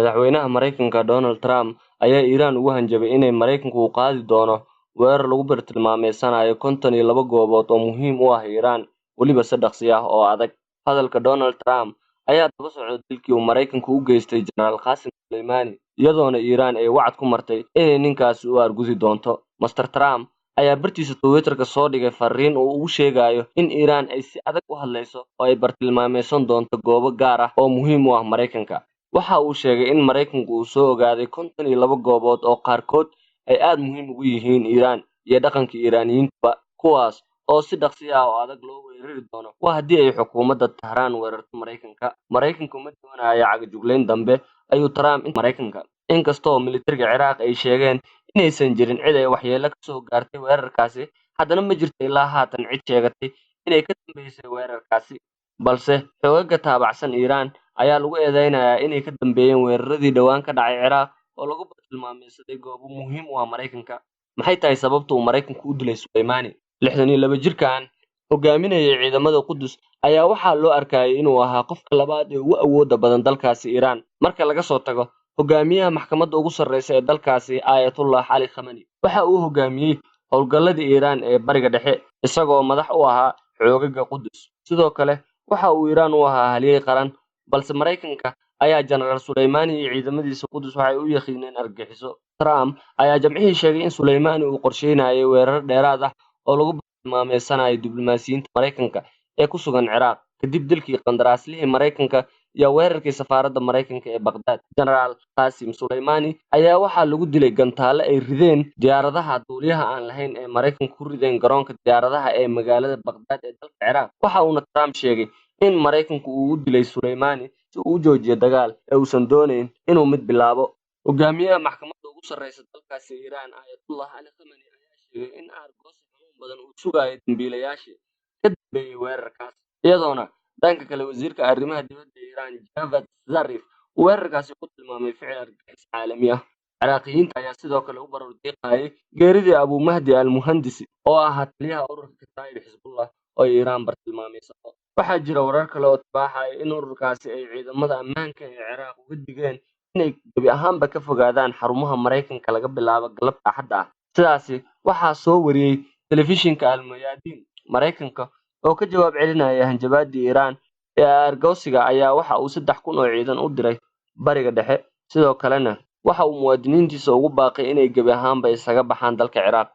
Madaxweynaha Mareykanka Donald Trump ayaa Iiraan ugu hanjabay inay Mareykanku u qaadi doono weerar lagu bartilmaameedsanayo 52 goobood oo muhiim u ah Iiraan, weliba si dhaqsi ah oo adag. Hadalka Donald Trump ayaa daba socda dilkii uu Mareykanku u geystay Generaal Qasem Soleimani, iyadoona Iiraan ay wacd ku martay inay ninkaasi u argudi doonto. Mr. Trump ayaa bartiisa Twitter-ka soo dhigay fariin uu ugu sheegayo in Iiraan ay si adag u hadlayso oo ay bartilmaameedsan doonto goobo gaar ah oo muhiim u ah Mareykanka. Waxa uu sheegay in Mareykanku uu soo ogaaday 52 goobood oo qaarkood ay aad muhiim ugu yihiin Iiraan iyo dhaqanka Iiraaniyiinta, kuwaas oo si dhaqsi ah oo adag loo weerari doono waa haddii ay xukuumadda Tehran weerarto Mareykanka. Mareykanku ma doonayo cagajuglayn dambe, ayuu Trump Mareykanka. Inkastoo militariga Ciraaq ay sheegeen inaysan jirin cid ay waxyeello ka soo gaartay weerarkaasi, haddana ma jirto ilaa haatan cid sheegatay inay ka dambeysay weerarkaasi, balse xoogagga taabacsan Iiraan ayaa lagu eedeynayaa inay ka dambeeyeen weeraradii dhowaan ka dhacay Ciraaq oo lagu bartilmaameedsaday goobo muhiim u ah Mareykanka. Maxay tahay sababta uu Mareykanku u dilay Soleimani? 62 jirkaan hogaaminayay ciidamada Qudus ayaa waxaa loo arkayay inuu ahaa qofka labaad ee ugu awoodda badan dalkaasi Iiraan, marka laga soo tago hogaamiyaha maxkamadda ugu sarreysa ee dalkaasi Ayatollah Ali Khamenei. Waxa uu hogaamiyey howlgalladii Iiraan ee Bariga Dhexe, isagoo madax u ahaa xoogagga Qudus. Sidoo kale waxa uu Iiraan u ahaa halyey qaran, balse Mareykanka ayaa Generaal Soleimani iyo ciidamadiisa Qudus waxay u yaqiineen argagixiso. Trump ayaa Jimcihii sheegay in Soleimani uu qorsheynayay weerar dheeraad ah oo lagu bartilmaameedsanayo diblomaasiyiinta Mareykanka ee ku sugan Ciraaq kadib dilkii qandaraaslihii Mareykanka iyo weerarkii safaaradda Mareykanka ee Baghdad. Generaal Qasem Soleimani ayaa waxaa lagu dilay gantaale ay rideen diyaaradaha duuliyaha aan lahayn ee Mareykanku ku rideen garoonka diyaaradaha ee magaalada Baghdad ee dalka Ciraaq. Waxa uuna Trump sheegay in Mareykanku uu u dilay Soleimani si uu u joojiyo dagaal ee uusan doonayn inuu mid bilaabo. Hogaamiyaha maxkamadda ugu sarreysa dalkaasi Iiraan Ayatollah Ali Khamenei ayaa sheegay in aargoosi xanuun badan uu sugayo dambiilayaashii ka dambeeyay weerarkaas, iyadoona dhanka kale wasiirka arrimaha dibadda ee Iiraan Javad Zarif uu weerarkaasi ku tilmaamay ficil argagixis caalami ah. Ciraaqiyiinta ayaa sidoo kale u barar diiqayay geeridii Abu Mahdi al-Muhandisi oo ahaa taliyaha ururka Kataa'ib Xisbullah oo Iiraan bartilmaameysato. Waxaa jira warar kale oo tibaaxaya in ururkaasi ay ciidamada ammaanka ee Ciraaq uga digeen inay gebi ahaanba ka fogaadaan xarumaha Mareykanka laga bilaabo galabta Axadda ah. Sidaasi waxaa soo wariyey telefishinka Al-Mayadeen. Mareykanka oo ka jawaab celinaya hanjabaadii Iiraan ee aargoosiga ayaa waxa uu 3,000 oo ciidan u diray Bariga Dhexe, sidoo kalena waxa uu muwaadiniintiisa ugu baaqay inay gebi ahaanba isaga baxaan dalka Ciraaq.